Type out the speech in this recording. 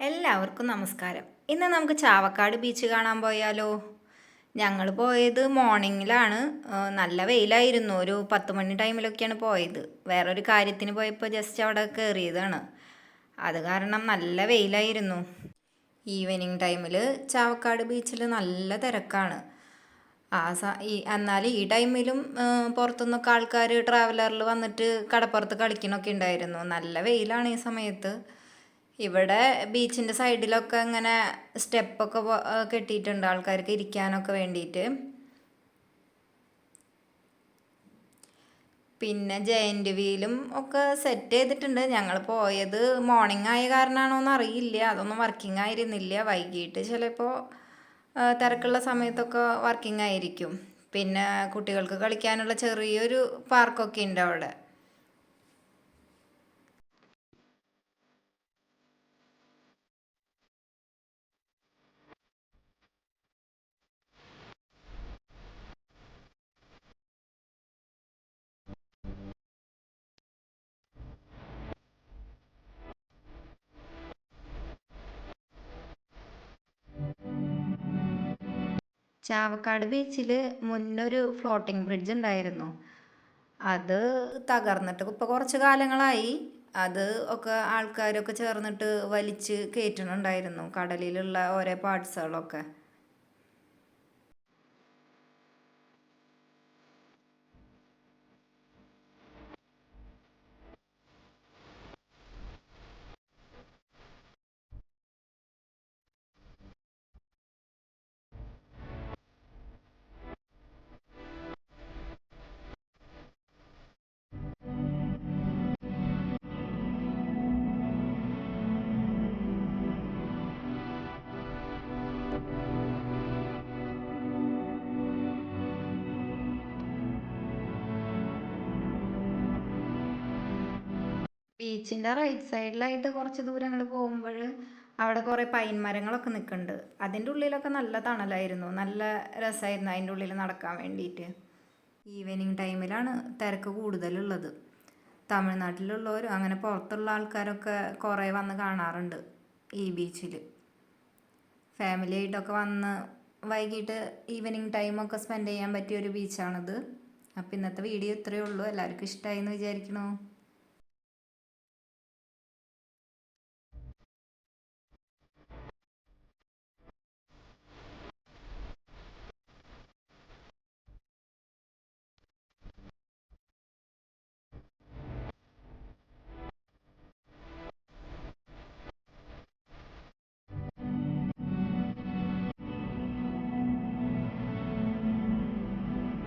എല്ലാവർക്കും നമസ്കാരം. ഇന്ന് നമുക്ക് ചാവക്കാട് ബീച്ച് കാണാൻ പോയാലോ? ഞങ്ങൾ പോയത് മോർണിംഗിലാണ്. നല്ല വെയിലായിരുന്നു. ഒരു 10 മണി ടൈമിലൊക്കെയാണ് പോയത്. വേറൊരു കാര്യത്തിന് പോയപ്പോൾ ജസ്റ്റ് അവിടെ കയറിയതാണ്. അത് കാരണം നല്ല വെയിലായിരുന്നു. ഈവനിങ് ടൈമിൽ ചാവക്കാട് ബീച്ചിൽ നല്ല തിരക്കാണ്. എന്നാൽ ഈ ടൈമിലും പുറത്തുനിന്നൊക്കെ ആൾക്കാർ ട്രാവലറിൽ വന്നിട്ട് കടപ്പുറത്ത് കളിക്കണമൊക്കെ ഉണ്ടായിരുന്നു. നല്ല വെയിലാണ് ഈ സമയത്ത്. ഇവിടെ ബീച്ചിൻ്റെ സൈഡിലൊക്കെ ഇങ്ങനെ സ്റ്റെപ്പൊക്കെ കെട്ടിയിട്ടുണ്ട് ആൾക്കാർക്ക് ഇരിക്കാനൊക്കെ വേണ്ടിയിട്ട്. പിന്നെ ജയൻറ്റ് വീലും ഒക്കെ സെറ്റ് ചെയ്തിട്ടുണ്ട്. ഞങ്ങൾ പോയത് മോർണിംഗ് ആയ കാരണമാണോ എന്ന് അറിയില്ല, അതൊന്നും വർക്കിംഗ് ആയിരുന്നില്ല. വൈകിട്ട് ചിലപ്പോൾ തിരക്കുള്ള സമയത്തൊക്കെ വർക്കിംഗ് ആയിരിക്കും. പിന്നെ കുട്ടികൾക്ക് കളിക്കാനുള്ള ചെറിയൊരു പാർക്കൊക്കെ ഉണ്ട് അവിടെ. ചാവക്കാട് ബീച്ചിൽ മുന്നൊരു ഫ്ലോട്ടിംഗ് ബ്രിഡ്ജ് ഉണ്ടായിരുന്നു. അത് തകർന്നിട്ട് ഇപ്പോൾ കുറച്ച് കാലങ്ങളായി. അത് ഒക്കെ ആൾക്കാരൊക്കെ ചേർന്നിട്ട് വലിച്ച് കയറ്റുന്നുണ്ടായിരുന്നു, കടലിലുള്ള ഓരോ പാർട്സുകളൊക്കെ. ബീച്ചിൻ്റെ റൈറ്റ് സൈഡിലായിട്ട് കുറച്ച് ദൂരം അങ്ങോട്ട് പോകുമ്പോൾ അവിടെ കുറേ പൈൻ മരങ്ങളൊക്കെ നിൽക്കുന്നുണ്ട്. അതിൻ്റെ ഉള്ളിലൊക്കെ നല്ല തണലായിരുന്നു, നല്ല രസമായിരുന്നു അതിൻ്റെ ഉള്ളിൽ നടക്കാൻ വേണ്ടിയിട്ട്. ഈവനിങ് ടൈമിലാണ് തിരക്ക് കൂടുതലുള്ളത്. തമിഴ്നാട്ടിലുള്ളവരും അങ്ങനെ പുറത്തുള്ള ആൾക്കാരൊക്കെ കുറേ വന്ന് കാണാറുണ്ട് ഈ ബീച്ചിൽ. ഫാമിലി ആയിട്ടൊക്കെ വന്ന് വൈകിട്ട് ഈവനിങ് ടൈമൊക്കെ സ്പെൻഡ് ചെയ്യാൻ പറ്റിയ ഒരു ബീച്ചാണിത്. അപ്പോൾ ഇന്നത്തെ വീഡിയോ ഇത്രയേ ഉള്ളൂ. എല്ലാവർക്കും ഇഷ്ടമായി എന്ന് വിചാരിക്കണു.